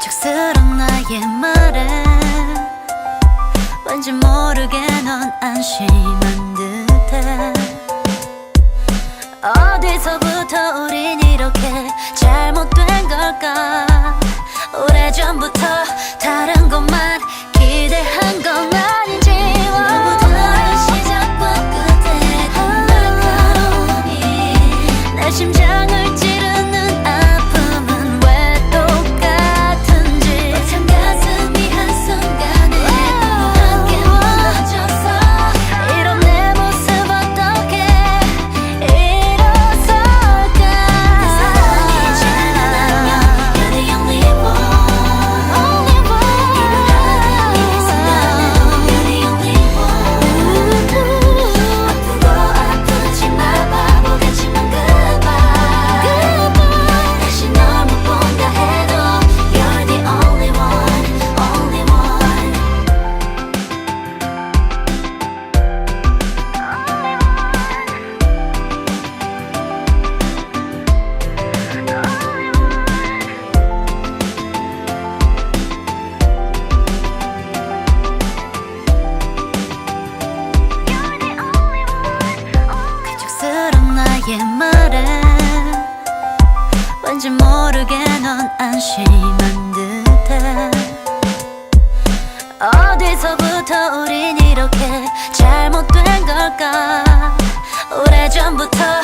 가축스러운 나의 말에 왠지 모르게 넌 안심한 듯해. 어디서부터 우린 이렇게 잘못된 걸까? 오래전부터 다른 것만 기대한 건 아닌지. 너보다 시작과 끝에 날카로우니 내 심장을 찌르는 아픔은 왜 똑같은지. 벅찬 가슴이 한순간에 함께 무너져서 이런 내 모습 어떻게 일어설까. 사랑이지는 않으면 You're the only one. 나의 말에 왠지 모르게 넌 안심한 듯해. 어디서부터 우린 이렇게 잘못된 걸까? 오래전부터